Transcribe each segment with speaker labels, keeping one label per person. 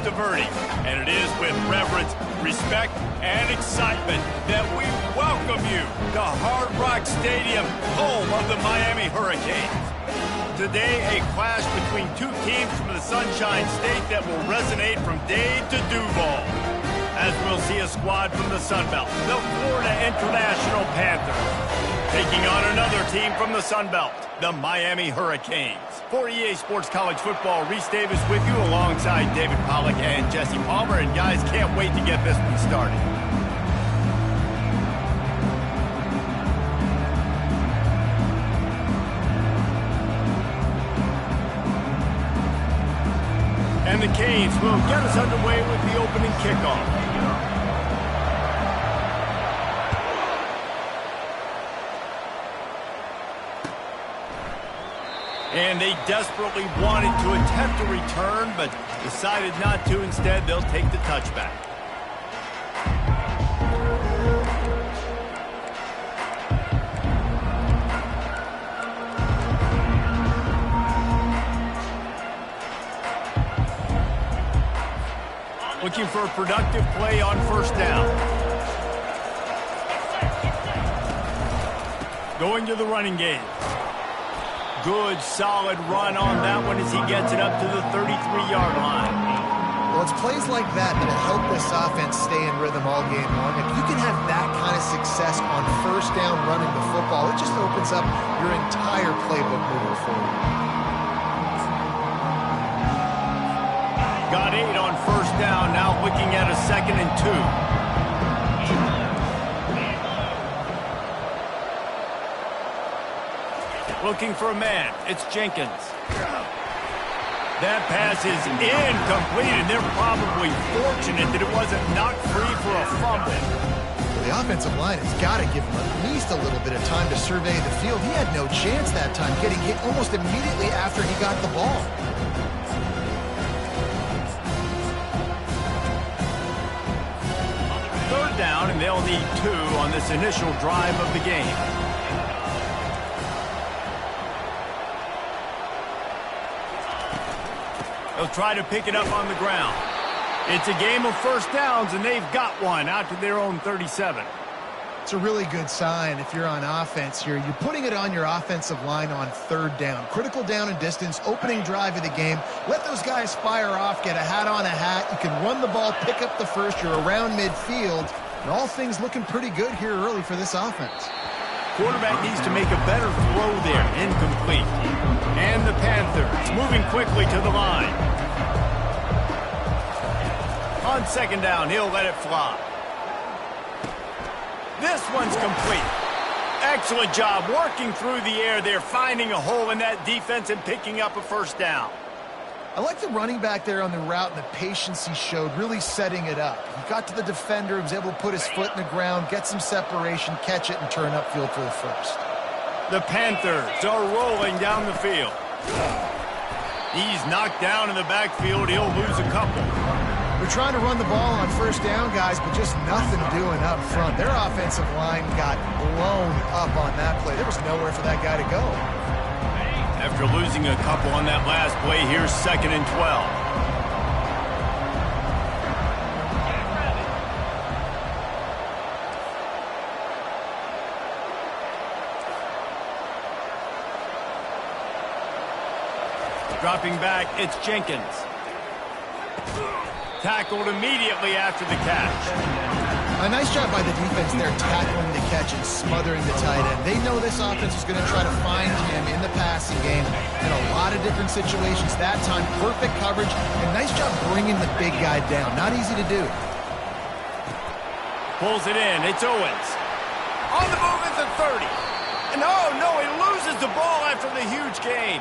Speaker 1: just averting. And it is with reverence, respect, and excitement that we welcome you to Hard Rock Stadium, home of the Miami Hurricanes. Today, a clash between two teams from the Sunshine State that will resonate from Dade to Duval. As we'll see a squad from the Sun Belt, the Florida International Panthers, taking on another team from the Sun Belt, the Miami Hurricanes. For EA Sports College Football, Reese Davis with you alongside David Pollack and Jesse Palmer. And guys, can't wait to get this one started. And the Canes will get us underway with the opening kickoff. And they desperately wanted to attempt a return, but decided not to. Instead, they'll take the touchback. Looking for a productive play on first down. Going to the running game. Good, solid run on that one as he gets it up to the 33-yard line.
Speaker 2: Well, it's plays like that that help this offense stay in rhythm all game long. If you can have that kind of success on first down running the football, it just opens up your entire playbook moving forward.
Speaker 1: Got 8 on first down, now looking at a 2nd and 2. Looking for a man. It's Jenkins. That pass is incomplete, and they're probably fortunate that it wasn't knocked free for a fumble.
Speaker 2: The offensive line has got to give him at least a little bit of time to survey the field. He had no chance that time, getting hit almost immediately after he got the ball.
Speaker 1: Third down, and they'll need 2 on this initial drive of the game. They'll try to pick it up on the ground. It's a game of first downs, and they've got one out to their own 37.
Speaker 2: It's a really good sign if you're on offense here. You're putting it on your offensive line on third down. Critical down and distance, opening drive of the game. Let those guys fire off, get a hat on a hat. You can run the ball, pick up the first. You're around midfield. And all things looking pretty good here early for this offense.
Speaker 1: Quarterback needs to make a better throw there. Incomplete. And the Panthers moving quickly to the line. On second down, he'll let it fly. This one's complete. Excellent job working through the air there, finding a hole in that defense and picking up a first down.
Speaker 2: I like the running back there on the route and the patience he showed, really setting it up. He got to the defender, he was able to put his foot in the ground, get some separation, catch it, and turn upfield for the first.
Speaker 1: The Panthers are rolling down the field. He's knocked down in the backfield. He'll lose a couple.
Speaker 2: They're trying to run the ball on first down, guys, but just nothing doing up front. Their offensive line got blown up on that play. There was nowhere for that guy to go.
Speaker 1: After losing a couple on that last play, here's 2nd and 12. Dropping back, it's Jenkins. Tackled immediately after the catch.
Speaker 2: A nice job by the defense there, tackling the catch and smothering the tight end. They know this offense is going to try to find him in the passing game in a lot of different situations. That time, perfect coverage, and nice job bringing the big guy down. Not easy to do.
Speaker 1: Pulls it in. It's Owens. On the move at the 30. And oh, no, he loses the ball after the huge gain.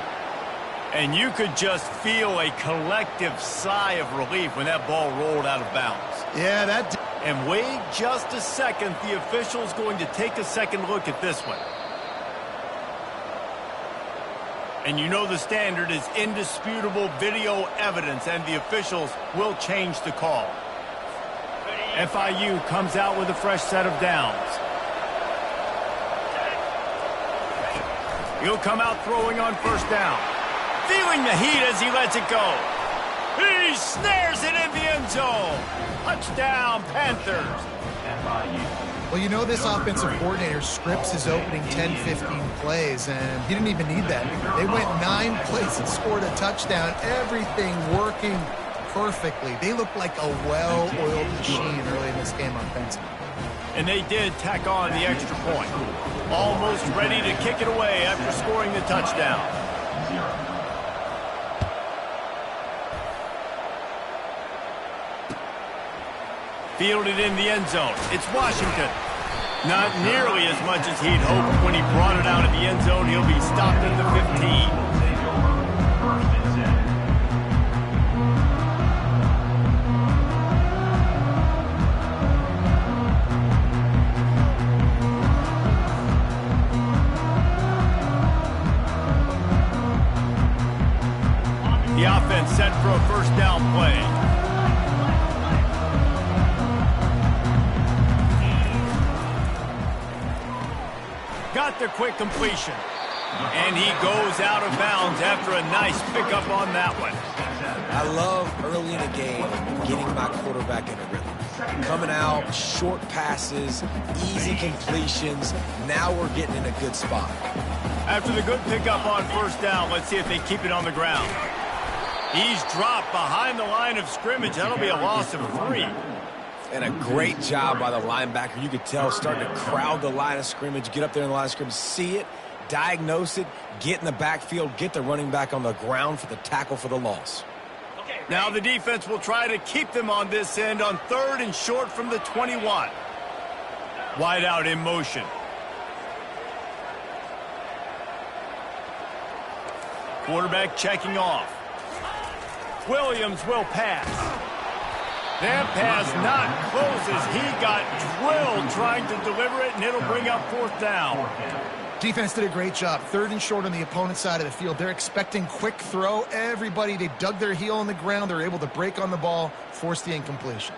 Speaker 1: And you could just feel a collective sigh of relief when that ball rolled out of bounds.
Speaker 2: Yeah, that...
Speaker 1: And wait just a second. The official's going to take a second look at this one. And you know the standard is indisputable video evidence, and the officials will change the call. FIU comes out with a fresh set of downs. He'll come out throwing on first down. Feeling the heat as he lets it go. He snares it in the end zone. Touchdown, Panthers.
Speaker 2: Well, you know this offensive coordinator scripts his opening 10, 15 plays, and he didn't even need that. They went 9 plays and scored a touchdown. Everything working perfectly. They looked like a well-oiled machine early in this game offensively.
Speaker 1: And they did tack on the extra point. Almost ready to kick it away after scoring the touchdown. Fielded in the end zone. It's Washington. Not nearly as much as he'd hoped when he brought it out of the end zone. He'll be stopped at the 15. The offense set for a first down play. Got the quick completion. And he goes out of bounds after a nice pickup on that one.
Speaker 3: I love early in a game getting my quarterback in a rhythm. Coming out, short passes, easy completions. Now we're getting in a good spot.
Speaker 1: After the good pickup on first down, let's see if they keep it on the ground. He's dropped behind the line of scrimmage. That'll be a loss of 3.
Speaker 3: And a great job by the linebacker. You could tell starting to crowd the line of scrimmage, get up there in the line of scrimmage, see it, diagnose it, get in the backfield, get the running back on the ground for the tackle for the loss.
Speaker 1: Now the defense will try to keep them on this end on 3rd and short from the 21. Wide out in motion. Quarterback checking off. Williams will pass. That pass not closes. He got drilled trying to deliver it, and it'll bring up 4th down.
Speaker 2: Defense did a great job. 3rd and short on the opponent's side of the field. They're expecting quick throw. Everybody, they dug their heel on the ground. They're able to break on the ball, force the incompletion.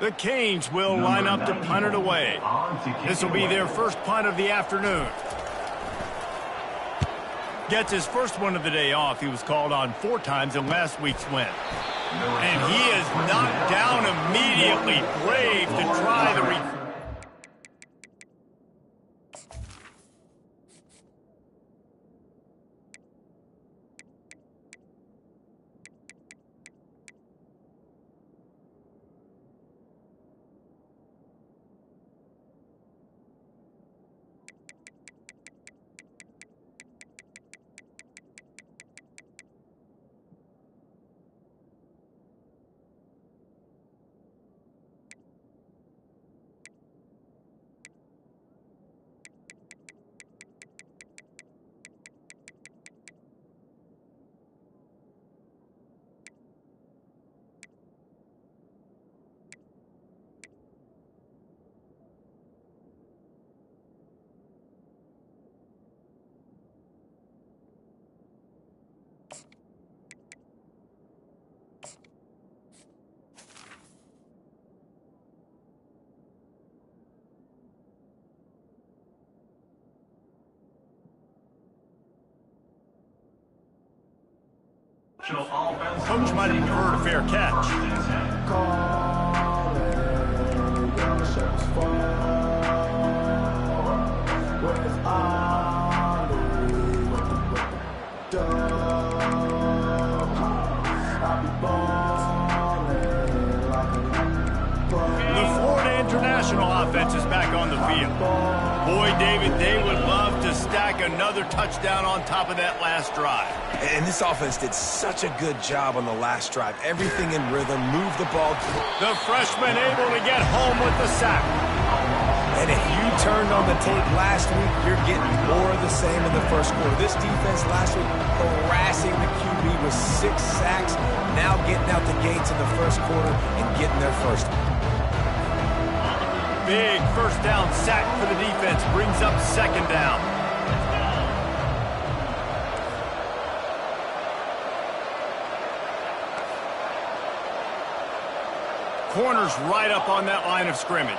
Speaker 1: The Canes will line up to punt it away. This will be their first punt of the afternoon. Gets his first one of the day off. He was called on 4 times in last week's win. And he is knocked down immediately. Brave to try the coach might prefer a fair catch. The Florida International offense is back on the field. Boy, David, they would love to stack another touchdown on top of that last drive.
Speaker 3: And this offense did such a good job on the last drive. Everything in rhythm, move the ball.
Speaker 1: The freshman able to get home with the sack.
Speaker 3: And if you turned on the tape last week, you're getting more of the same in the first quarter. This defense last week harassing the QB with 6 sacks, now getting out the gates in the first quarter and getting their first.
Speaker 1: Big first down sack for the defense, brings up 2nd down. Corners right up on that line of scrimmage.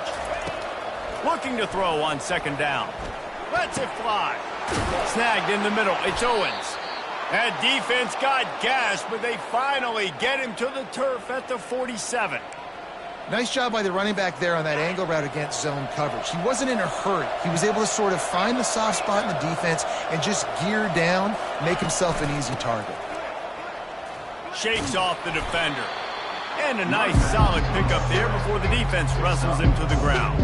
Speaker 1: Looking to throw on 2nd down. Lets it fly. Snagged in the middle. It's Owens. That defense got gashed, but they finally get him to the turf at the 47.
Speaker 2: Nice job by the running back there on that angle route against zone coverage. He wasn't in a hurry. He was able to sort of find the soft spot in the defense and just gear down, make himself an easy target.
Speaker 1: Shakes off the defender. And a nice solid pickup there before the defense wrestles him to the ground.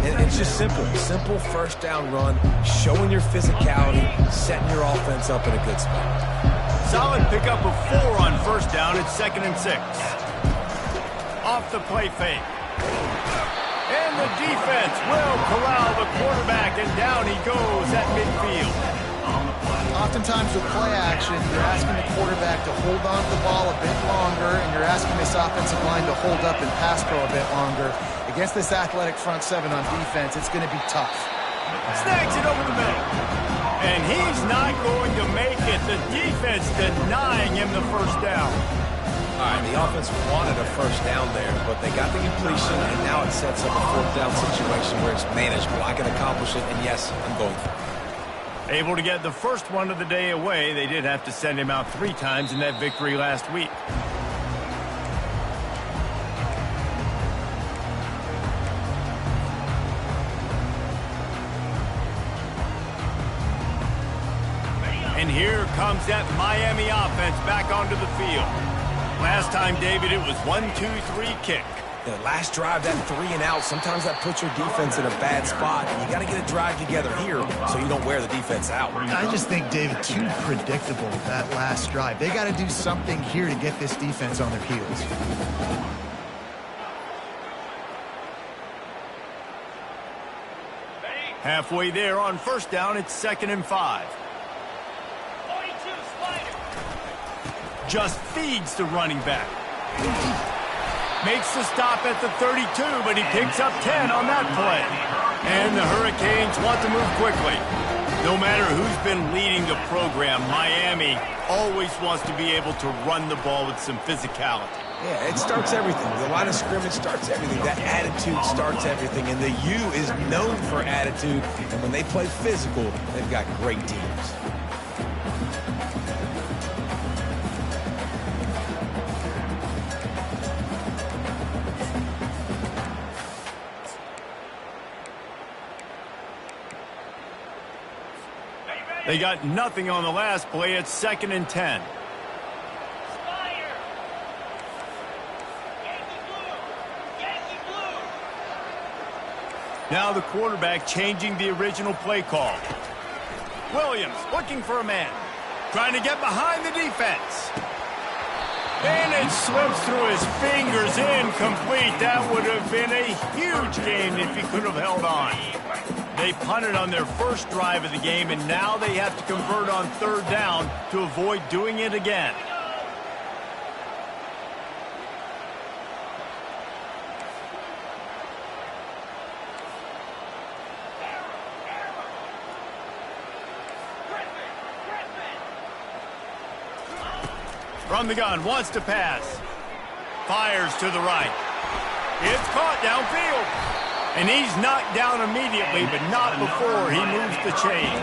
Speaker 3: And it's just simple. Simple first down run, showing your physicality, setting your offense up in a good spot.
Speaker 1: Solid pickup of 4 on first down. It's 2nd and 6. Off the play fake. And the defense will corral the quarterback, and down he goes at midfield.
Speaker 2: Oftentimes with play action, you're asking the quarterback to hold on to the ball a bit longer, and you're asking this offensive line to hold up and pass pro a bit longer. Against this athletic front seven on defense, it's going to be tough.
Speaker 1: Snags it over the middle. And he's not going to make it. The defense denying him the first down.
Speaker 3: All right, the offense wanted a first down there, but they got the completion, and now it sets up a 4th down situation where it's manageable. I can accomplish it, and yes, I'm going for it.
Speaker 1: Able to get the first one of the day away. They did have to send him out 3 times in that victory last week. And here comes that Miami offense back onto the field. Last time, David, it was 1-2-3 kick.
Speaker 3: The last drive, that 3 and out, sometimes that puts your defense in a bad spot. And you got to get a drive together here so you don't wear the defense out.
Speaker 2: I just think, David, too predictable that last drive. They got to do something here to get this defense on their heels.
Speaker 1: Halfway there on first down, it's 2nd and 5. Just feeds the running back. Makes the stop at the 32, but he picks up 10 on that play. And the Hurricanes want to move quickly. No matter who's been leading the program, Miami always wants to be able to run the ball with some physicality.
Speaker 3: Yeah, it starts everything. The line of scrimmage starts everything. That attitude starts everything. And the U is known for attitude. And when they play physical, they've got great teams.
Speaker 1: They got nothing on the last play. It's 2nd and 10. Now the quarterback changing the original play call. Williams looking for a man. Trying to get behind the defense. And it slips through his fingers, incomplete. That would have been a huge game if he could have held on. They punted on their first drive of the game, and now they have to convert on 3rd down to avoid doing it again. From the gun, wants to pass. Fires to the right. It's caught downfield. And he's knocked down immediately, but not before he moves the chains.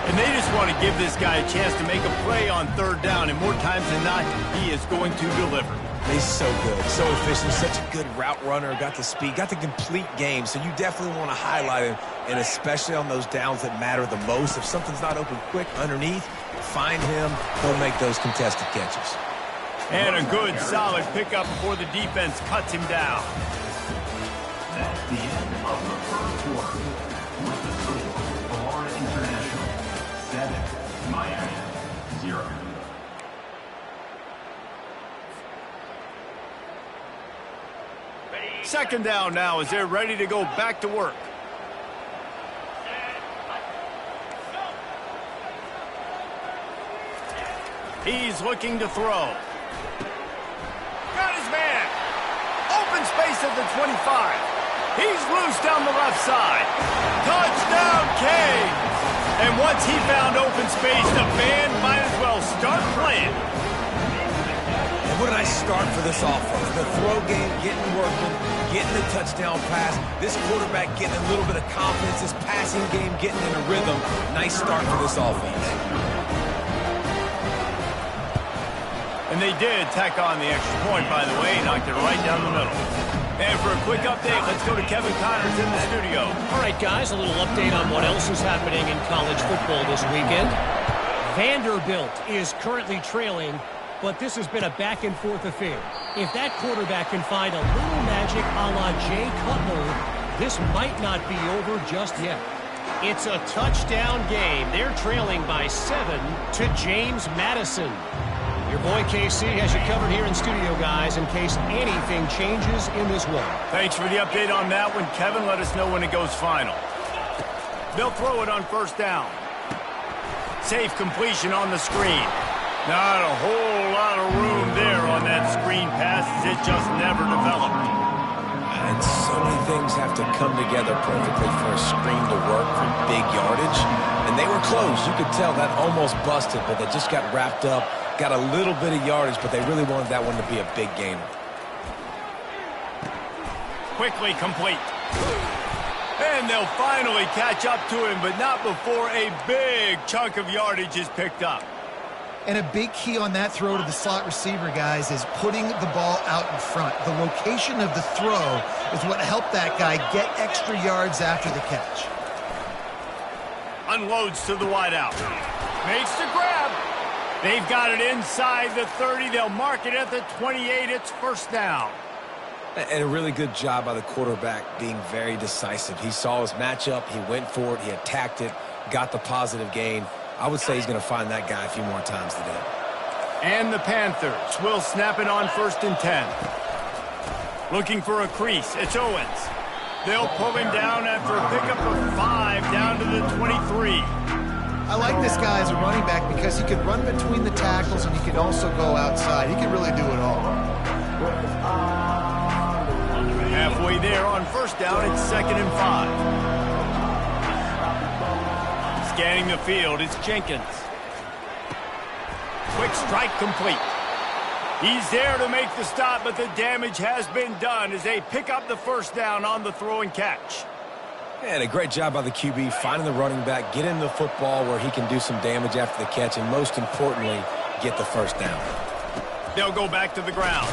Speaker 1: And they just want to give this guy a chance to make a play on 3rd down, and more times than not, he is going to deliver.
Speaker 3: He's so good, so efficient, such a good route runner, got the speed, got the complete game, so you definitely want to highlight him, and especially on those downs that matter the most. If something's not open quick underneath, find him, he'll make those contested catches.
Speaker 1: And a good, solid pickup before the defense cuts him down.
Speaker 4: That's the end of the first quarter. With the score, Florida International 7, Miami 0.
Speaker 1: Second down now as they're ready to go back to work. He's looking to throw. Got his man. Open space at the 25. He's loose down the left side. Touchdown, Kane. And once he found open space, the band might as well start playing.
Speaker 3: And what a nice start for this offense. The throw game getting working, getting the touchdown pass. This quarterback getting a little bit of confidence. This passing game getting in a rhythm. Nice start for this offense.
Speaker 1: And they did tack on the extra point, by the way, knocked it right down the middle. And for a quick update, let's go to Kevin Connors in the studio.
Speaker 5: All right, guys, a little update on what else is happening in college football this weekend. Vanderbilt is currently trailing, but this has been a back-and-forth affair. If that quarterback can find a little magic a la Jay Cutler, this might not be over just yet. It's a touchdown game. They're trailing by 7 to James Madison. Your boy KC has you covered here in studio, guys, in case anything changes in this one.
Speaker 1: Thanks for the update on that one, Kevin. Let us know when it goes final. They'll throw it on first down. Safe completion on the screen. Not a whole lot of room there on that screen pass, as it just never developed.
Speaker 3: And so many things have to come together perfectly for a screen to work for big yardage. And they were close. You could tell that almost busted, but they just got wrapped up, got a little bit of yardage, but they really wanted that one to be a big gainer.
Speaker 1: Quickly complete. And they'll finally catch up to him, but not before a big chunk of yardage is picked up.
Speaker 2: And a big key on that throw to the slot receiver, guys, is putting the ball out in front. The location of the throw is what helped that guy get extra yards after the catch.
Speaker 1: Unloads to the wideout. Makes the grab. They've got it inside the 30. They'll mark it at the 28. It's first down.
Speaker 3: And a really good job by the quarterback being very decisive. He saw his matchup. He went for it. He attacked it, got the positive gain. I would say he's going to find that guy a few more times today.
Speaker 1: And the Panthers will snap it on 1st and 10. Looking for a crease. It's Owens. They'll pull him down after a pickup of 5 down to the 23.
Speaker 2: I like this guy as a running back because he could run between the tackles and he could also go outside. He could really do it all.
Speaker 1: Halfway there on first down, it's 2nd and 5. Scanning the field, it's Jenkins. Quick strike complete. He's there to make the stop, but the damage has been done as they pick up the first down on the throw and catch.
Speaker 3: And a great job by the QB finding the running back, get him the football where he can do some damage after the catch, and most importantly, get the first down.
Speaker 1: They'll go back to the ground.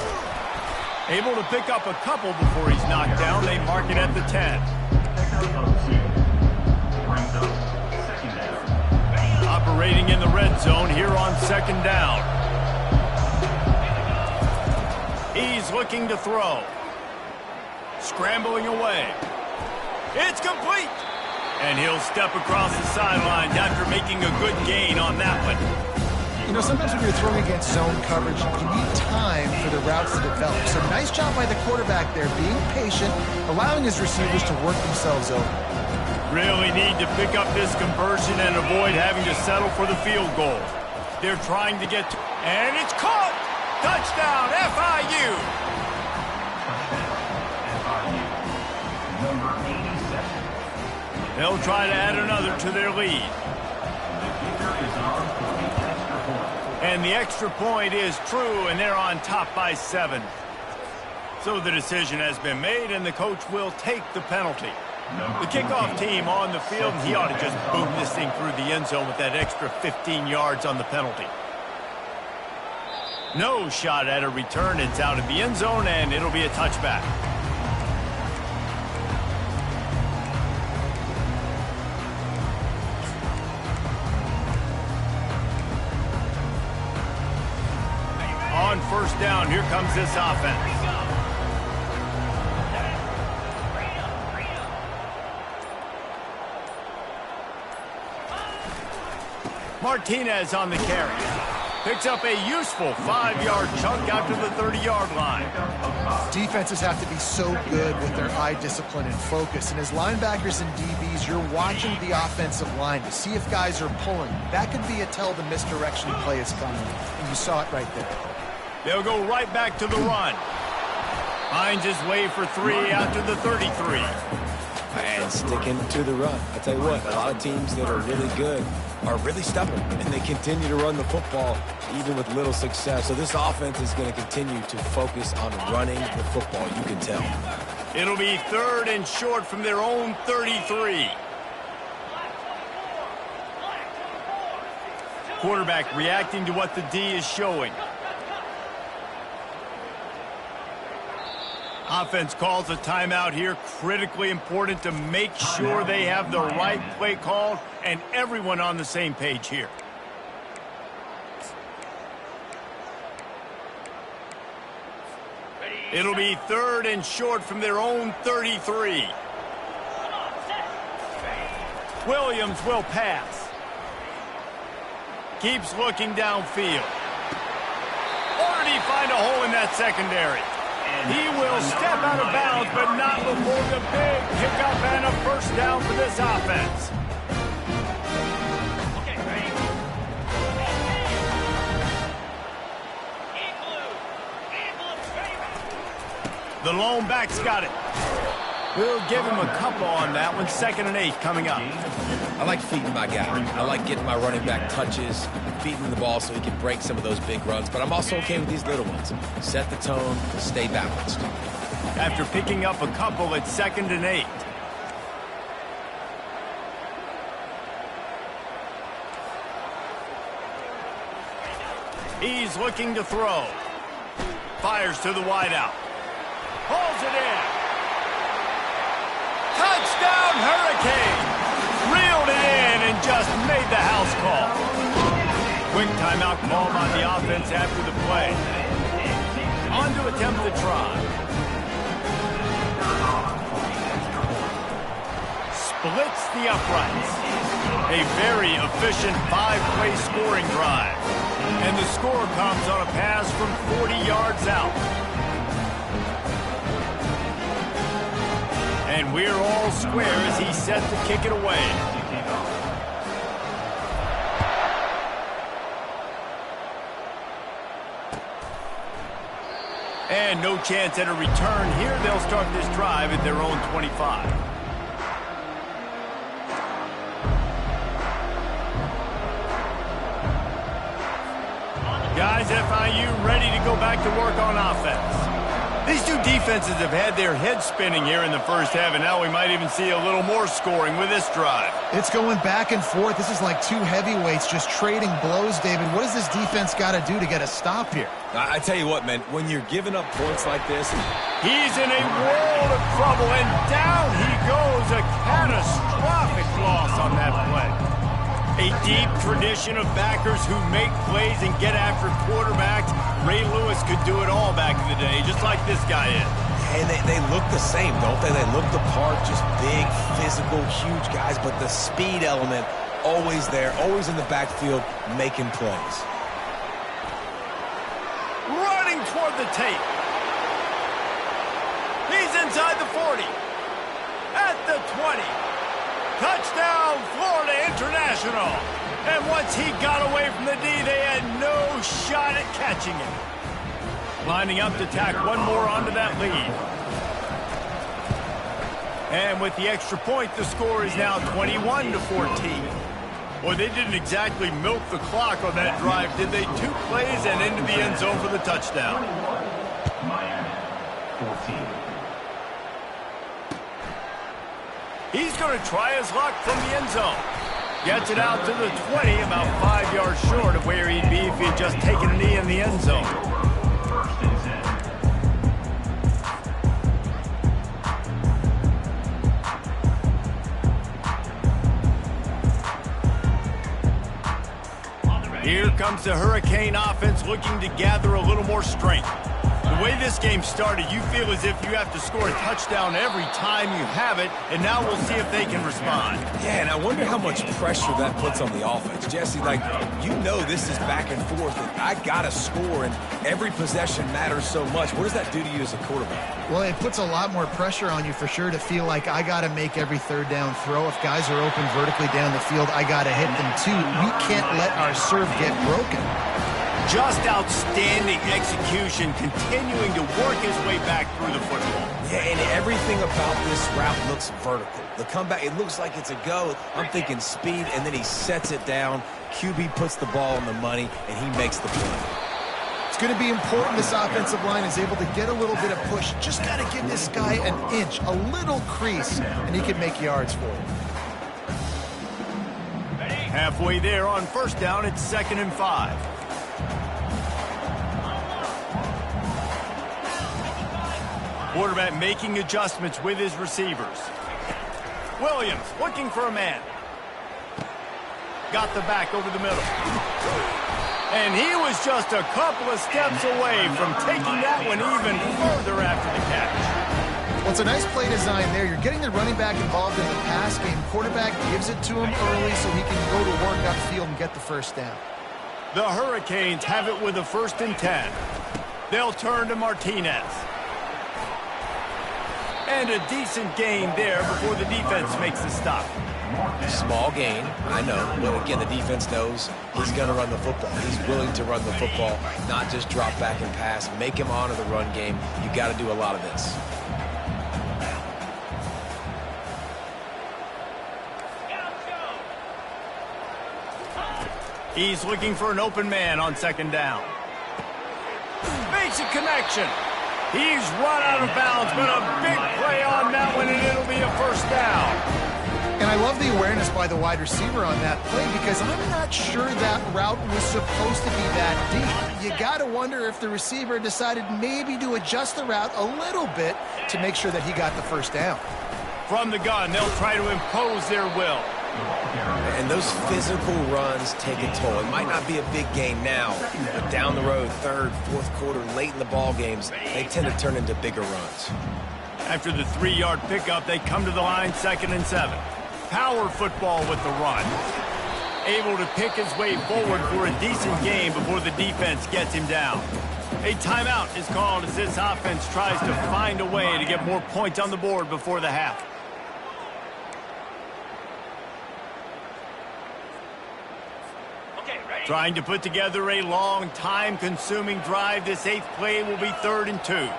Speaker 1: Able to pick up a couple before he's knocked down. They mark it at the 10. Operating in the red zone here on 2nd down. He's looking to throw. Scrambling away. It's complete. And he'll step across the sidelines after making a good gain on that one.
Speaker 2: You know, sometimes when you're throwing against zone coverage, you need time for the routes to develop. So nice job by the quarterback there, being patient, allowing his receivers to work themselves over.
Speaker 1: Really need to pick up this conversion and avoid having to settle for the field goal. They're trying to get to... And it's caught! Touchdown, FIU!
Speaker 4: Number 87.
Speaker 1: They'll try to add another to their lead. And the extra point is true, and they're on top by 7. So the decision has been made, and the coach will take the penalty. The kickoff team on the field, and he ought to just boom this thing through the end zone with that extra 15 yards on the penalty. No shot at a return. It's out of the end zone, and it'll be a touchback. On first down, here comes this offense. Martinez on the carry. Picks up a useful 5-yard chunk out to the 30-yard line.
Speaker 2: Defenses have to be so good with their eye discipline and focus. And as linebackers and DBs, you're watching the offensive line to see if guys are pulling. That could be a tell the misdirection play is coming. And you saw it right there.
Speaker 1: They'll go right back to the run. Finds his way for 3 out to the 33.
Speaker 3: And sticking to the run. I tell you what, a lot of teams that are really good are really stubborn, and they continue to run the football even with little success. So this offense is going to continue to focus on running the football, you can tell.
Speaker 1: It'll be 3rd and short from their own 33. Quarterback reacting to what the D is showing. Offense calls a timeout here. Critically important to make sure they have the right play called and everyone on the same page here. It'll be 3rd and short from their own 33. Williams will pass. Keeps looking downfield. Or did he find a hole in that secondary? He will step out of bounds, but not before the big pickup and a first down for this offense. The lone back's got it. We'll give him a couple on that one. 2nd and 8 coming up.
Speaker 3: I like feeding my guy. I like getting my running back touches, feeding him the ball so he can break some of those big runs. But I'm also okay with these little ones. Set the tone, stay balanced.
Speaker 1: After picking up a couple, it's 2nd and 8. He's looking to throw. Fires to the wideout. Pulls it in. Touchdown, Hurricane! Reeled it in and just made the house call. Quick timeout call by the offense after the play. On to attempt the try. Splits the uprights. A very efficient 5-play scoring drive. And the score comes on a pass from 40 yards out. And we're all square as he's set to kick it away. And no chance at a return here. They'll start this drive at their own 25. Guys, FIU ready to go back to work on offense. These two defenses have had their heads spinning here in the first half, and now we might even see a little more scoring with this drive.
Speaker 2: It's going back and forth. This is like two heavyweights just trading blows, David. What does this defense got to do to get a stop here?
Speaker 3: I tell you what, man, when you're giving up points like this...
Speaker 1: He's in a world of trouble, and down he goes. A catastrophic loss on that play. A deep tradition of backers who make plays and get after quarterbacks. Ray Lewis could do it all back in the day, just like this guy is.
Speaker 3: And they look the same, don't they? They look the part, just big, physical, huge guys, but the speed element always there, always in the backfield, making plays.
Speaker 1: Running toward the tape. He's inside the 40. At the 20. Touchdown, Florida International. And once he got away from the D, they had no shot at catching him. Lining up to tack one more onto that lead. And with the extra point, the score is now 21-14. Boy, they didn't exactly milk the clock on that drive, did they? 2 plays and into the end zone for the touchdown.
Speaker 4: Miami, 14.
Speaker 1: He's going to try his luck from the end zone. Gets it out to the 20, about 5 yards short of where he'd be if he had just taken a knee in the end zone.
Speaker 4: First and 10.
Speaker 1: Here comes the Hurricane offense looking to gather a little more strength. The way this game started, you feel as if you have to score a touchdown every time you have it, and now we'll see if they can respond.
Speaker 3: Yeah, and I wonder how much pressure that puts on the offense. Jesse, like, you know this is back and forth, and I got to score, and every possession matters so much. What does that do to you as a quarterback?
Speaker 2: Well, it puts a lot more pressure on you for sure to feel like I got to make every third down throw. If guys are open vertically down the field, I got to hit them too. We can't let our serve get broken.
Speaker 1: Just outstanding execution, continuing to work his way back through the football.
Speaker 3: Yeah, and everything about this route looks vertical. The comeback, it looks like it's a go. I'm thinking speed, and then he sets it down. QB puts the ball on the money, and he makes the play.
Speaker 2: It's going to be important this offensive line is able to get a little bit of push. Just got to give this guy an inch, a little crease, and he can make yards for you.
Speaker 1: Halfway there on first down, it's 2nd and 5. Quarterback making adjustments with his receivers. Williams looking for a man. Got the back over the middle. And he was just a couple of steps away from taking that one even further after the catch.
Speaker 2: Well, it's a nice play design there. You're getting the running back involved in the pass game. Quarterback gives it to him early so he can go to work upfield and get the first down.
Speaker 1: The Hurricanes have it with a 1st and 10. They'll turn to Martinez. And a decent gain there before the defense makes the stop.
Speaker 3: Small gain, I know. But again, the defense knows he's going to run the football. He's willing to run the football, not just drop back and pass. Make him honor the run game. You got to do a lot of this.
Speaker 1: He's looking for an open man on 2nd down. Makes a connection. He's run out of bounds, but a big play on that one, and it'll be a 1st down.
Speaker 2: And I love the awareness by the wide receiver on that play because I'm not sure that route was supposed to be that deep. You got to wonder if the receiver decided maybe to adjust the route a little bit to make sure that he got the 1st down.
Speaker 1: From the gun, they'll try to impose their will.
Speaker 3: And those physical runs take a toll. It might not be a big gain now, but down the road, 3rd, 4th quarter, late in the ball games, they tend to turn into bigger runs.
Speaker 1: After the 3-yard pickup, they come to the line 2nd and 7. Power football with the run. Able to pick his way forward for a decent gain before the defense gets him down. A timeout is called as this offense tries to find a way to get more points on the board before the half. Trying to put together a long, time-consuming drive. This 8th play will be 3rd and 2.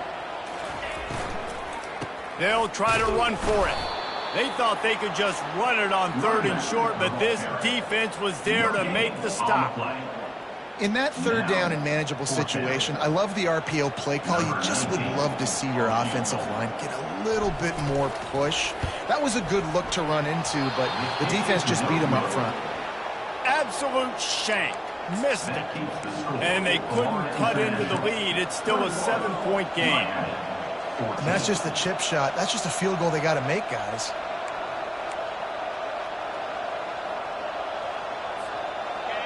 Speaker 1: They'll try to run for it. They thought they could just run it on 3rd and short, but this defense was there to make the stop.
Speaker 2: In that 3rd down and manageable situation, I love the RPO play call. You just would love to see your offensive line get a little bit more push. That was a good look to run into, but the defense just beat them up front.
Speaker 1: Absolute shank. Missed it. And they couldn't cut into the lead. It's still a 7-point game.
Speaker 2: And that's just the chip shot. That's just a field goal they got to make, guys.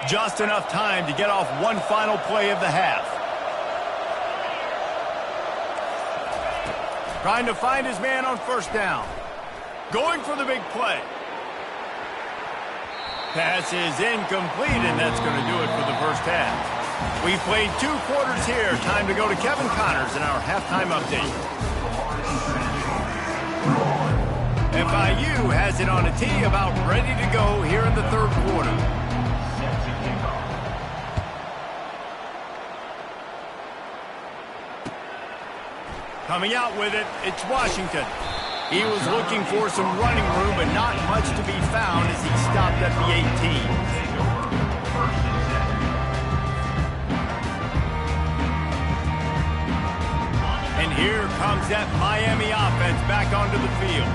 Speaker 1: Just enough time to get off one final play of the half. Trying to find his man on 1st down. Going for the big play. Pass is incomplete, and that's going to do it for the 1st half. We played 2 quarters here. Time to go to Kevin Connors in our halftime update. FIU has it on a tee, about ready to go here in the 3rd quarter. Coming out with it, it's Washington. He was looking for some running room, but not much to be found as he stopped at the 18. And here comes that Miami offense back onto the field.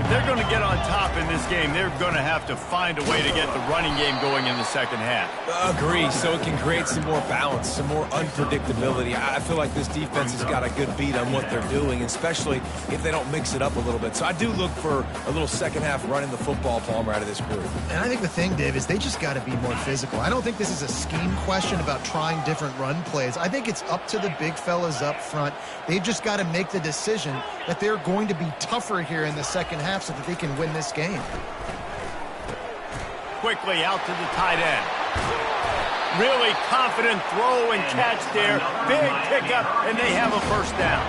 Speaker 1: If they're going to get on top in this game, they're going to have to find a way to get the running game going in the 2nd half.
Speaker 3: Agree, so it can create some more balance, some more unpredictability. I feel like this defense has got a good beat on what they're doing, especially if they don't mix it up a little bit. So I do look for a little 2nd half running the football, Palmer, out of this group.
Speaker 2: And I think the thing, Dave, is they just got to be more physical. I don't think this is a scheme question about trying different run plays. I think it's up to the big fellas up front. They've just got to make the decision that they're going to be tougher here in the 2nd half so that they can win this game.
Speaker 1: Quickly out to the tight end. Really confident throw and catch there. Big pickup, and they have a 1st down.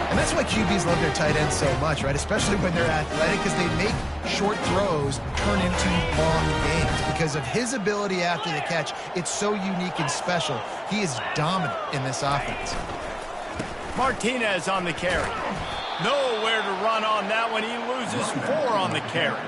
Speaker 2: And that's why QBs love their tight ends so much, right? Especially when they're athletic, because they make short throws turn into long games. Because of his ability after the catch, it's so unique and special. He is dominant in this offense.
Speaker 1: Martinez on the carry. Nowhere to run on that one. He loses 4 on the carry.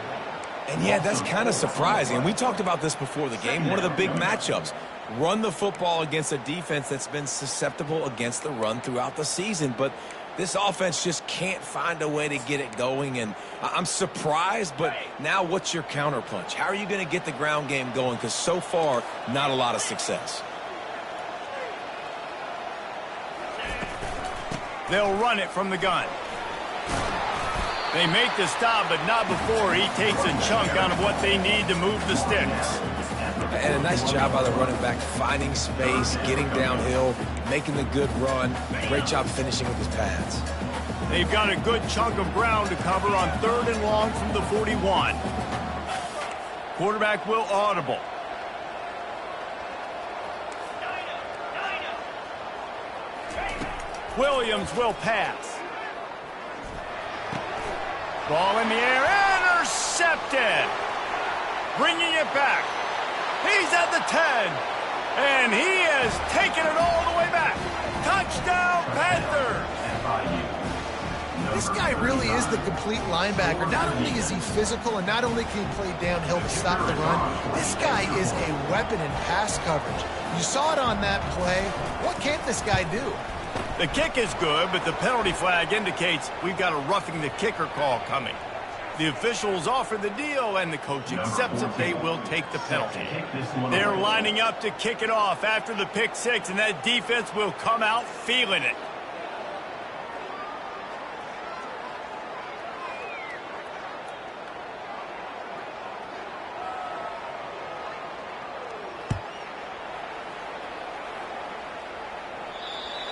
Speaker 3: And yeah, that's kind of surprising. And we talked about this before the game. One of the big matchups. Run the football against a defense that's been susceptible against the run throughout the season. But this offense just can't find a way to get it going. And I'm surprised, but now what's your counterpunch? How are you going to get the ground game going? Because so far, not a lot of success.
Speaker 1: They'll run it from the gun. They make the stop, but not before he takes a chunk out of what they need to move the sticks.
Speaker 3: And a nice job by the running back, finding space, getting downhill, making the good run. Great job finishing with his pads.
Speaker 1: They've got a good chunk of ground to cover on 3rd and long from the 41. Quarterback will audible. Williams will pass. Ball in the air, intercepted. Bringing it back. He's at the 10, and he has taken it all the way back. Touchdown, Panthers.
Speaker 2: This guy really is the complete linebacker. Not only is he physical, and not only can he play downhill to stop the run, this guy is a weapon in pass coverage. You saw it on that play. What can't this guy do?
Speaker 1: The kick is good, but the penalty flag indicates we've got a roughing the kicker call coming. The officials offer the deal, and the coach accepts it. They will take the penalty. They're lining up to kick it off after the pick six, and that defense will come out feeling it.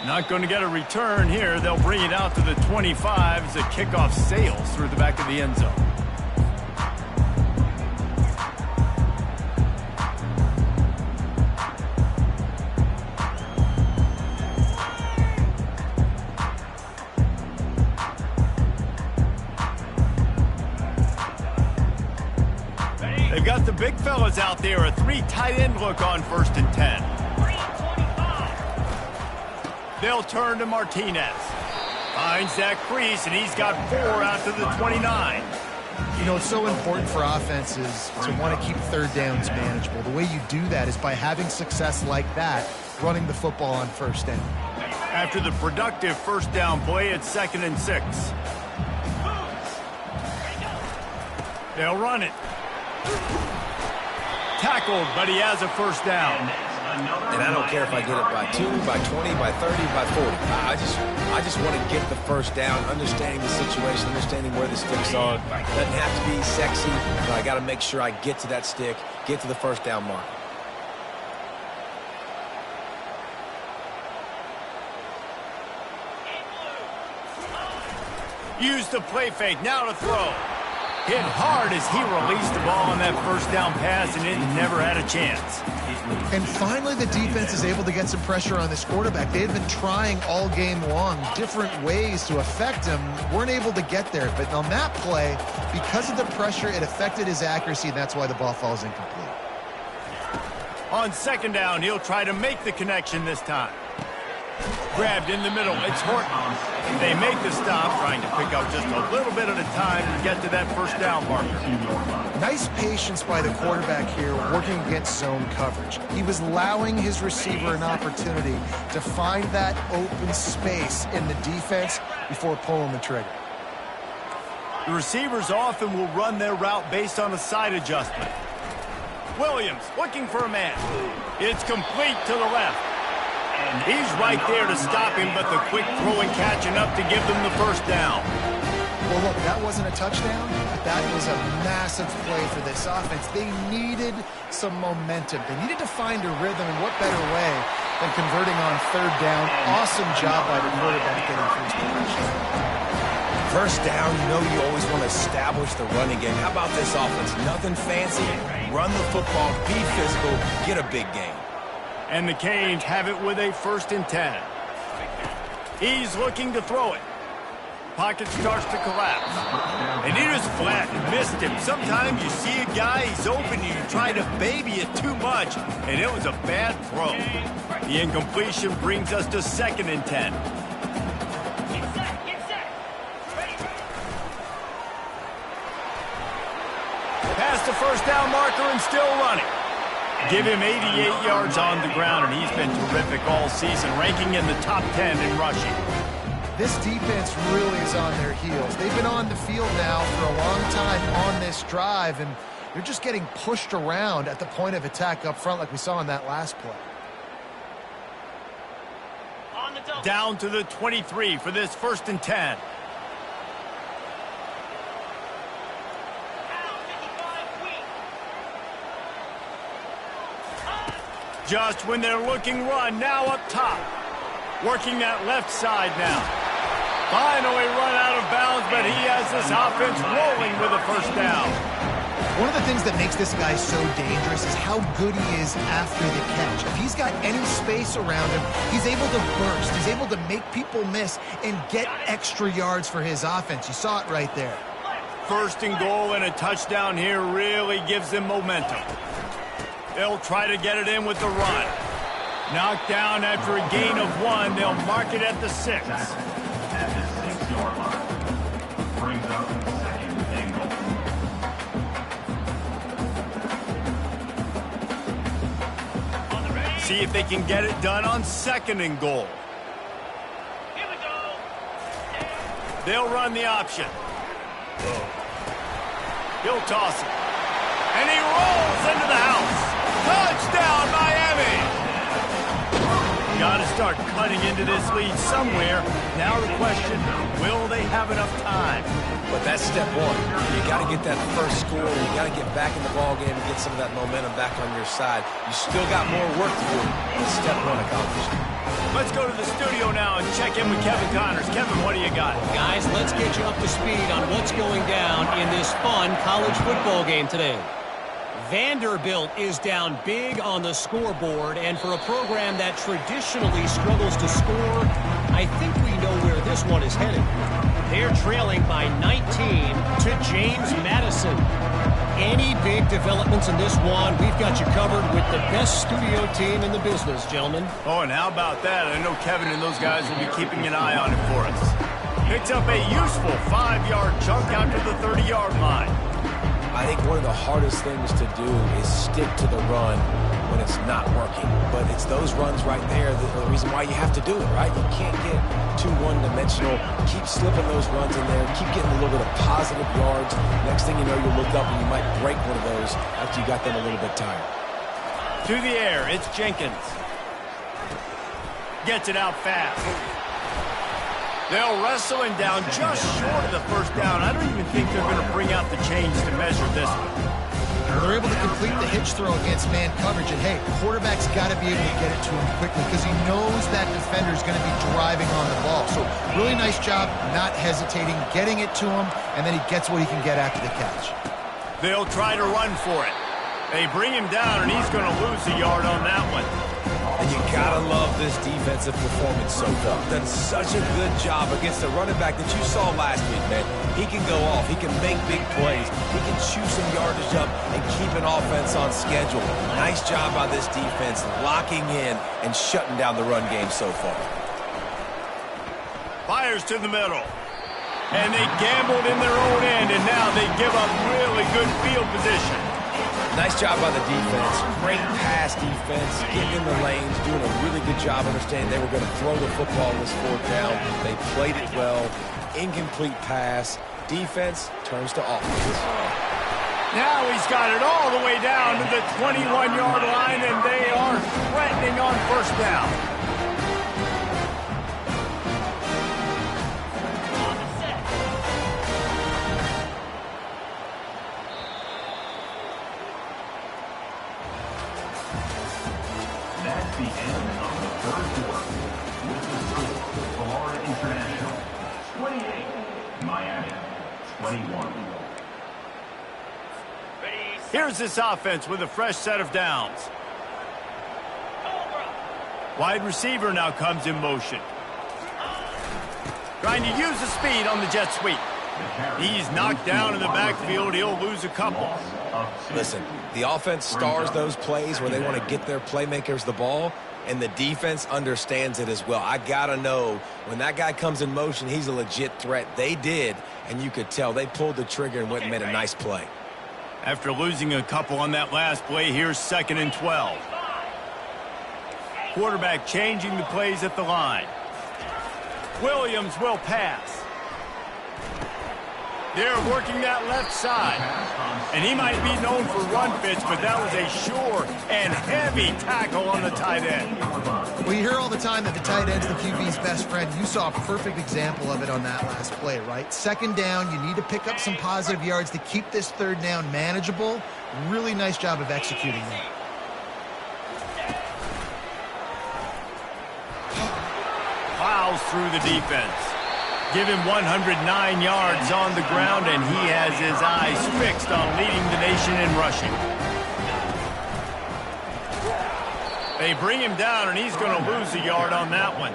Speaker 1: Not going to get a return here. They'll bring it out to the 25 as the kickoff sails through the back of the end zone. They've got the big fellas out there. A 3 tight end look on 1st and 10. They'll turn to Martinez. Finds that crease, and he's got 4 out to the 29.
Speaker 2: You know, it's so important for offenses to want to keep 3rd downs manageable. The way you do that is by having success like that, running the football on 1st down.
Speaker 1: After the productive 1st down play, it's 2nd and 6. They'll run it. Tackled, but he has a 1st down.
Speaker 3: And I don't care if I get it by 2, by 20, by 30, by 40. I just want to get the 1st down, understanding the situation, understanding where the sticks are. Doesn't have to be sexy, but I got to make sure I get to that stick, get to the 1st down mark.
Speaker 1: Use the play fake, now to throw. Hit hard as he released the ball on that 1st down pass, and it never had a chance.
Speaker 2: And finally, the defense is able to get some pressure on this quarterback. They had been trying all game long different ways to affect him, weren't able to get there. But on that play, because of the pressure, it affected his accuracy, and that's why the ball falls incomplete.
Speaker 1: On 2nd down, he'll try to make the connection this time. Grabbed in the middle, it's Horton. They make the stop, trying to pick up just a little bit at a time to get to that 1st down marker.
Speaker 2: Nice patience by the quarterback here, working against zone coverage. He was allowing his receiver an opportunity to find that open space in the defense before pulling the trigger.
Speaker 1: The receivers often will run their route based on a side adjustment. Williams looking for a man. It's complete to the left. He's right there to stop him, but the quick throw and catch enough to give them the 1st down.
Speaker 2: Well, look, that wasn't a touchdown, but that was a massive play for this offense. They needed some momentum. They needed to find a rhythm, and what better way than converting on 3rd down. Awesome job by the quarterback getting first possession.
Speaker 3: 1st down, you know you always want to establish the running game. How about this offense? Nothing fancy. Run the football, be physical, get a big game.
Speaker 1: And the Canes have it with a 1st and 10. He's looking to throw it. Pocket starts to collapse. And he just flat and missed him. Sometimes you see a guy, he's open, and you try to baby it too much, and it was a bad throw. The incompletion brings us to 2nd and 10. Past the 1st down marker and still running. Give him 88 yards on the ground, and he's been terrific all season, ranking in the top 10 in rushing.
Speaker 2: This defense really is on their heels. They've been on the field now for a long time on this drive, and they're just getting pushed around at the point of attack up front like we saw in that last play.
Speaker 5: On
Speaker 1: Down to the 23 for this 1st and 10. Just when they're looking run, now up top. Working that left side now. Finally run out of bounds, but he has this offense rolling with a 1st down.
Speaker 2: One of the things that makes this guy so dangerous is how good he is after the catch. If he's got any space around him, he's able to burst. He's able to make people miss and get extra yards for his offense. You saw it right there.
Speaker 1: 1st and goal and a touchdown here really gives them momentum. They'll try to get it in with the run. Knocked down after a gain of 1. They'll mark it at the 6.
Speaker 4: At the 6-yard line. Brings up 2nd and goal.
Speaker 1: See if they can get it done on 2nd and goal.
Speaker 5: Here we go.
Speaker 1: They'll run the option. He'll toss it. And he rolls into the house. Touchdown, Miami! Got to start cutting into this lead somewhere. Now the question, will they have enough time?
Speaker 3: But that's step one. You got to get that first score. You got to get back in the ball game and get some of that momentum back on your side. You still got more work to do, but step one accomplished.
Speaker 1: Let's go to the studio now and check in with Kevin Connors. Kevin, what do you got?
Speaker 5: Guys, let's get you up to speed on what's going down in this fun college football game today. Vanderbilt is down big on the scoreboard, and for a program that traditionally struggles to score, I think we know where this one is headed. They're trailing by 19 to James Madison. Any big developments in this one, we've got you covered with the best studio team in the business, gentlemen.
Speaker 1: Oh, and how about that? I know Kevin and those guys will be keeping an eye on it for us. Picks up a useful 5-yard chunk out to the 30-yard line.
Speaker 3: I think one of the hardest things to do is stick to the run when it's not working. But it's those runs right there that are the reason why you have to do it, right? You can't get too one-dimensional. Keep slipping those runs in there. Keep getting a little bit of positive yards. Next thing you know, you'll look up and you might break one of those after you got them a little bit tired.
Speaker 1: To the air, it's Jenkins. Gets it out fast. They'll wrestle him down just short of the 1st down. I don't even think they're going to bring out the chains to measure this one.
Speaker 2: They're able to complete the hitch throw against man coverage. And, hey, quarterback's got to be able to get it to him quickly because he knows that defender's going to be driving on the ball. So really nice job not hesitating, getting it to him, and then he gets what he can get after the catch.
Speaker 1: They'll try to run for it. They bring him down, and he's going to lose a yard on that one.
Speaker 3: And you gotta love this defensive performance so far. Done such a good job against the running back that you saw last week, man. He can go off. He can make big plays. He can chew some yardage up and keep an offense on schedule. Nice job by this defense locking in and shutting down the run game so far.
Speaker 1: Fires to the middle. And they gambled in their own end, and now they give up really good field position.
Speaker 3: Nice job by the defense. Great pass defense. Getting in the lanes. Doing a really good job understanding they were going to throw the football on this 4th down. They played it well. Incomplete pass. Defense turns to offense.
Speaker 1: Now he's got it all the way down to the 21-yard line, and they are threatening on 1st down.
Speaker 4: That's the end of the 3rd quarter. With the score, Florida International 28, Miami 21.
Speaker 1: Here's this offense with a fresh set of downs. Wide receiver now comes in motion. Trying to use the speed on the jet sweep. He's knocked down in the backfield. He'll lose a couple.
Speaker 3: Listen, the offense stars those plays where they want to get their playmakers the ball, and the defense understands it as well. I got to know when that guy comes in motion, he's a legit threat. They did, and you could tell. They pulled the trigger and went and made a nice play.
Speaker 1: After losing a couple on that last play, here's 2nd and 12. Quarterback changing the plays at the line. Williams will pass. They're working that left side. And he might be known for run fits, but that was a sure and heavy tackle on the tight end.
Speaker 2: Well, Well, you hear all the time that the tight end's the QB's best friend. You saw a perfect example of it on that last play, right? Second down, you need to pick up some positive yards to keep this third down manageable. Really nice job of executing that.
Speaker 1: Plows through the defense. Give him 109 yards on the ground, and he has his eyes fixed on leading the nation in rushing. They bring him down, and he's going to lose a yard on that one.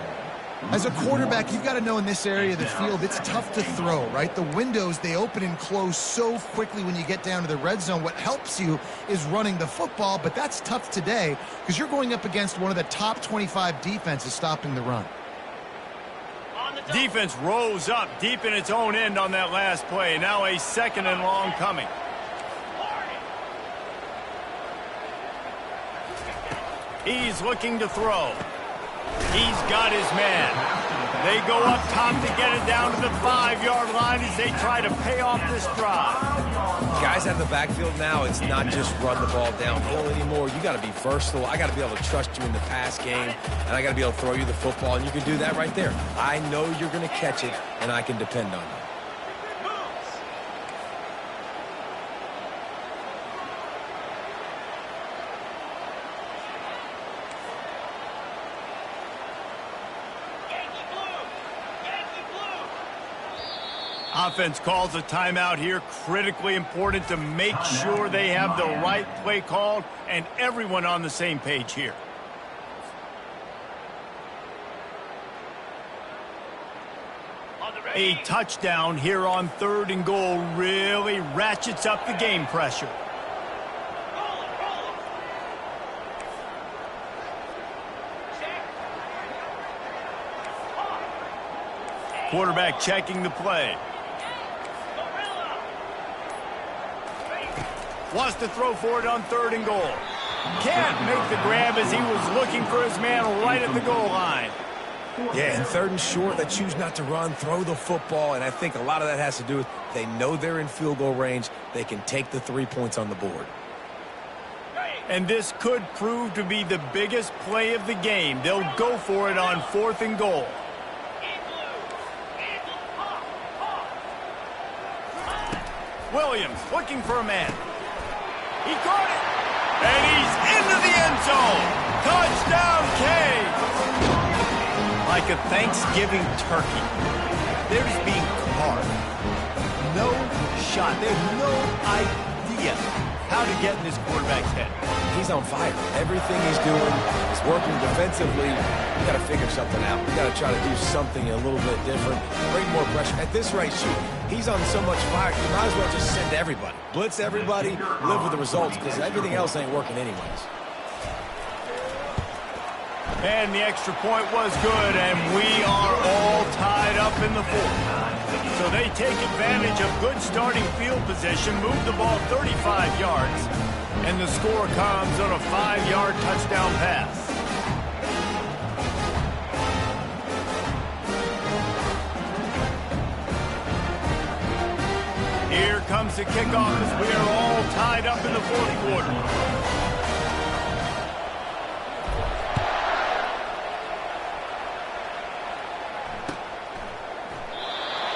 Speaker 2: As a quarterback, you've got to know in this area of the field, it's tough to throw, right? The windows, they open and close so quickly when you get down to the red zone. What helps you is running the football, but that's tough today because you're going up against one of the top 25 defenses stopping the run.
Speaker 1: Defense rose up deep in its own end on that last play. Now a second and long coming. He's looking to throw. He's got his man. They go up top to get it down to the 5-yard line as they try to pay off this drive.
Speaker 3: Guys out of the backfield now, it's not just run the ball downhill anymore. You got to be versatile. I got to be able to trust you in the pass game, and I got to be able to throw you the football, and you can do that right there. I know you're going to catch it, and I can depend on you.
Speaker 1: Offense calls a timeout here. Critically important to make sure they have the right play called and everyone on the same page here. A touchdown here on 3rd and goal really ratchets up the game pressure. Quarterback checking the play. Wants to throw for it on 3rd and goal. Can't make the grab as he was looking for his man right at the goal line.
Speaker 3: Yeah, and 3rd and short, they choose not to run, throw the football, and I think a lot of that has to do with they know they're in field goal range. They can take the 3 points on the board.
Speaker 1: And this could prove to be the biggest play of the game. They'll go for it on 4th and goal. Williams looking for a man. He caught it. And he's into the end zone. Touchdown, Canes. Like a Thanksgiving turkey. They're just being carved. No shot. They have no idea how to get in this quarterback's head.
Speaker 3: He's on fire. Everything he's doing is working defensively. We got to figure something out. We got to try to do something a little bit different. Bring more pressure. At this rate, shoot, he's on so much fire, you might as well just send everybody. Blitz everybody, live with the results, because everything else ain't working anyways.
Speaker 1: And the extra point was good, and we are all tied up in the 4th. So they take advantage of good starting field position, move the ball 35 yards, and the score comes on a 5-yard touchdown pass. Here comes the kickoff as we are all tied up in the 4th quarter.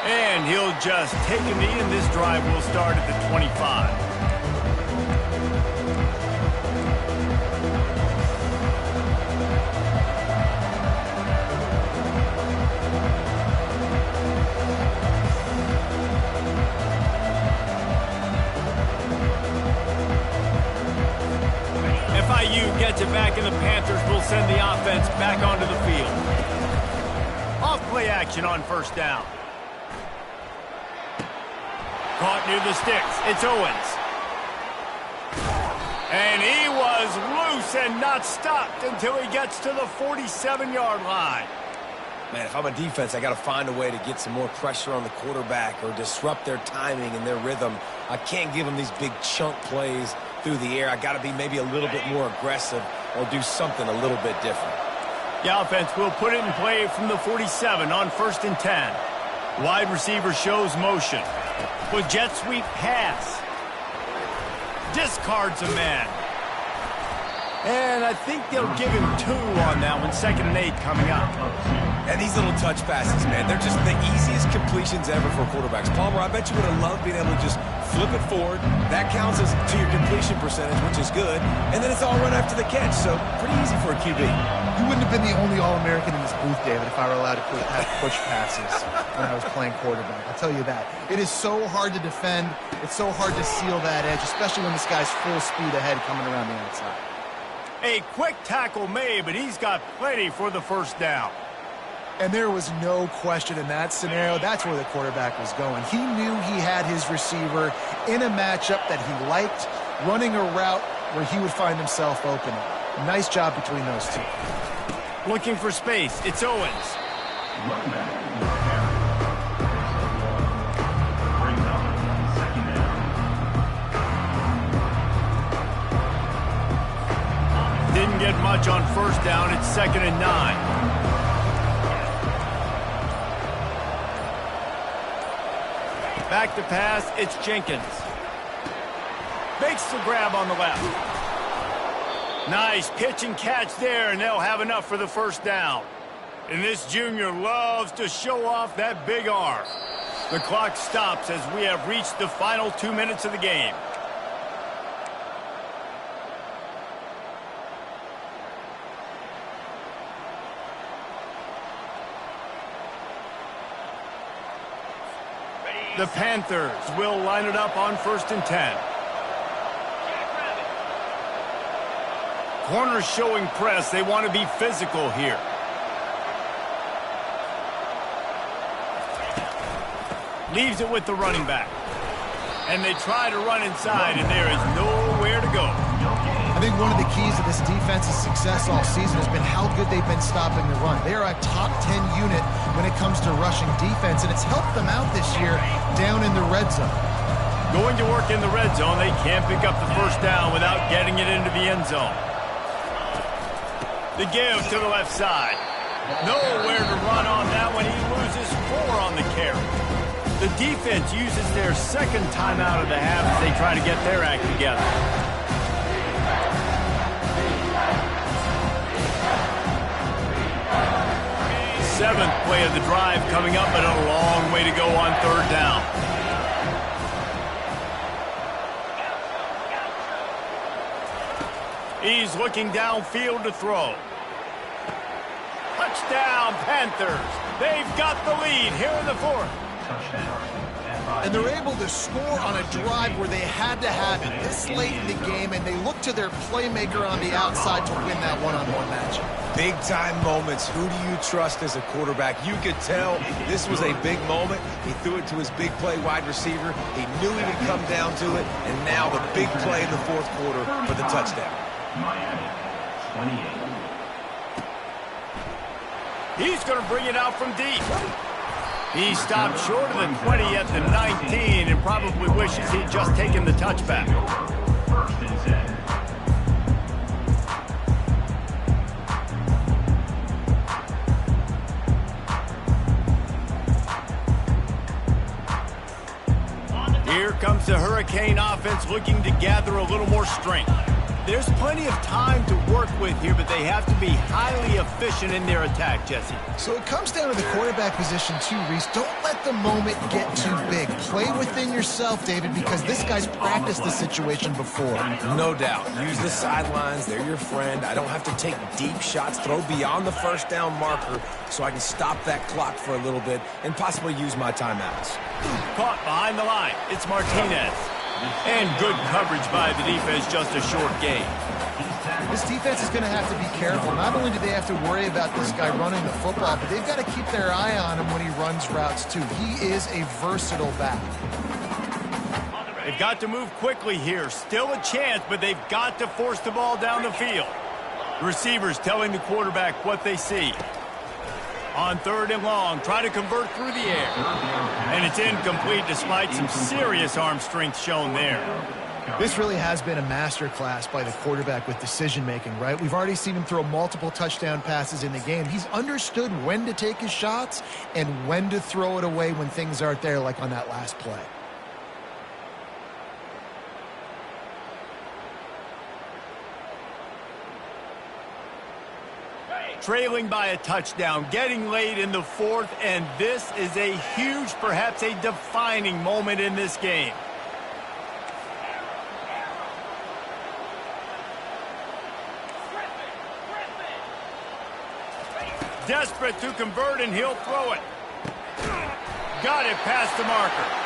Speaker 1: And he'll just take a knee, and this drive will start at the 25. FIU gets it back, and the Panthers will send the offense back onto the field. Off-play action on 1st down. Caught near the sticks. It's Owens. And he was loose and not stopped until he gets to the 47-yard line.
Speaker 3: Man, if I'm a defense, I got to find a way to get some more pressure on the quarterback or disrupt their timing and their rhythm. I can't give them these big chunk plays through the air. I got to be maybe a little bit more aggressive or do something a little bit different.
Speaker 1: The offense will put it in play from the 47 on 1st and 10. Wide receiver shows motion. With jet sweep pass. Discards a man. And I think they'll give him 2 on that one. 2nd and 8 coming up.
Speaker 3: And these little touch passes, man, they're just the easiest completions ever for quarterbacks. Palmer, I bet you would have loved being able to just flip it forward. That counts as to your completion percentage, which is good. And then it's all run after the catch, so pretty easy for a QB.
Speaker 2: You wouldn't have been the only All-American in this booth, David, if I were allowed to have push passes when I was playing quarterback. I'll tell you that. It is so hard to defend. It's so hard to seal that edge, especially when this guy's full speed ahead coming around the outside.
Speaker 1: A quick tackle made, but he's got plenty for the 1st down.
Speaker 2: And there was no question in that scenario. That's where the quarterback was going. He knew he had his receiver in a matchup that he liked, running a route where he would find himself open. Nice job between those two.
Speaker 1: Looking for space. It's Owens.
Speaker 4: Running back, brings up 2nd down.
Speaker 1: Didn't get much on 1st down. It's 2nd and 9. Back to pass, it's Jenkins. Makes the grab on the left. Nice pitch and catch there, and they'll have enough for the 1st down. And this junior loves to show off that big arm. The clock stops as we have reached the final 2 minutes of the game. The Panthers will line it up on 1st and 10. Corners showing press. They want to be physical here. Leaves it with the running back. And they try to run inside, and there is nowhere to go.
Speaker 2: I think one of the keys to this defense's success all season has been how good they've been stopping the run. They are a top 10 unit when it comes to rushing defense, and it's helped them out this year down in the red zone.
Speaker 1: Going to work in the red zone, they can't pick up the 1st down without getting it into the end zone. The give to the left side. Nowhere to run on that one. He loses 4 on the carry. The defense uses their 2nd timeout of the half as they try to get their act together. 7th play of the drive coming up, but a long way to go on 3rd down. He's looking downfield to throw. Touchdown, Panthers. They've got the lead here in the 4th.
Speaker 4: Touchdown.
Speaker 2: And they're able to score on a drive where they had to have it this late in the game, and they look to their playmaker on the outside to win that one-on-one matchup.
Speaker 3: Big-time moments. Who do you trust as a quarterback? You could tell this was a big moment. He threw it to his big play wide receiver. He knew he would come down to it, and now the big play in the 4th quarter for the touchdown.
Speaker 4: Miami, 28.
Speaker 1: He's going to bring it out from deep. He stopped short of the 20 at the 19 and probably wishes he'd just taken the touchback.
Speaker 4: 1st and 10.
Speaker 1: Here comes the Hurricane offense looking to gather a little more strength. There's plenty of time to work with here, but they have to be highly efficient in their attack, Jesse.
Speaker 2: So it comes down to the quarterback position too, Reese. Don't let the moment get too big. Play within yourself, David, because this guy's practiced the situation before.
Speaker 3: No doubt. Use the sidelines. They're your friend. I don't have to take deep shots, throw beyond the 1st down marker so I can stop that clock for a little bit and possibly use my timeouts.
Speaker 1: Caught behind the line. It's Martinez. And good coverage by the defense, just a short gain.
Speaker 2: This defense is going to have to be careful. Not only do they have to worry about this guy running the football, but they've got to keep their eye on him when he runs routes too. He is a versatile back.
Speaker 1: They've got to move quickly here. Still a chance, but they've got to force the ball down the field. The receivers telling the quarterback what they see. On 3rd and long, try to convert through the air. And it's incomplete despite some serious arm strength shown there.
Speaker 2: This really has been a masterclass by the quarterback with decision-making, right? We've already seen him throw multiple touchdown passes in the game. He's understood when to take his shots and when to throw it away when things aren't there, like on that last play.
Speaker 1: trailing by a touchdown, getting late in the fourth, and this is a huge, perhaps a defining moment in this game. Desperate to convert, and he'll throw it. Got it past the marker.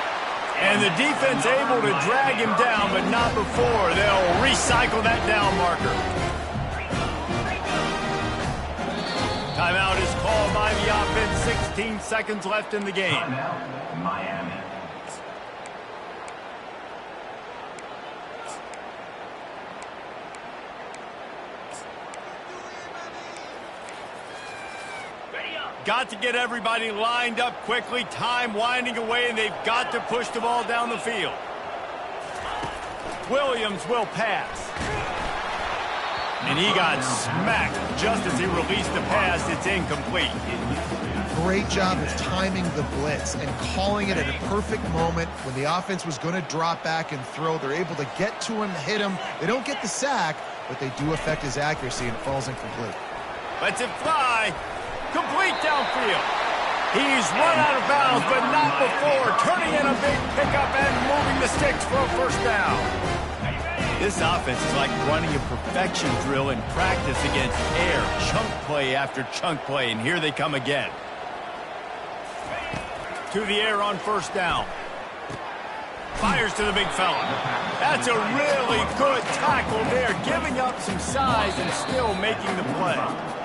Speaker 1: And the defense able to drag him down, but not before. They'll recycle that down marker. Timeout is called by the offense. 16 seconds left in the game.
Speaker 4: Timeout, Miami.
Speaker 1: Got to get everybody lined up quickly. Time winding away, and they've got to push the ball down the field. Williams will pass. And he got smacked just as he released the pass. It's incomplete.
Speaker 2: Great job of timing the blitz and calling it at a perfect moment when the offense was going to drop back and throw. They're able to get to him, hit him. They don't get the sack, but they do affect his accuracy, and it falls incomplete.
Speaker 1: Lets it fly. Complete downfield. He's run out of bounds, but not before. Turning in a big pickup and moving the sticks for a first down. This offense is like running a perfection drill in practice against air. Chunk play after chunk play, and here they come again. To the air on first down. Fires to the big fella. That's a really good tackle there, giving up some size and still making the play.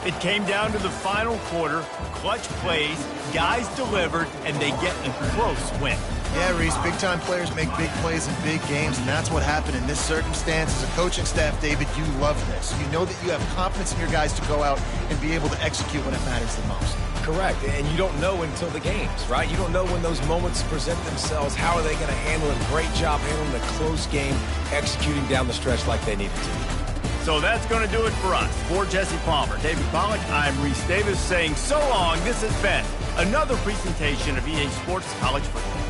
Speaker 1: It came down to the final quarter, clutch plays, guys delivered, and they get a close win.
Speaker 2: Yeah, Reese, big-time players make big plays in big games, and that's what happened in this circumstance. As a coaching staff, David, you love this. You know that you have confidence in your guys to go out and be able to execute when it matters the most.
Speaker 3: Correct, and you don't know until the games, right? You don't know when those moments present themselves. How are they going to handle it? Great job handling a close game, executing down the stretch like they needed to.
Speaker 1: So that's going to do it for us. For Jesse Palmer, David Pollack, I'm Reese Davis saying so long. This has been another presentation of EA Sports College Football.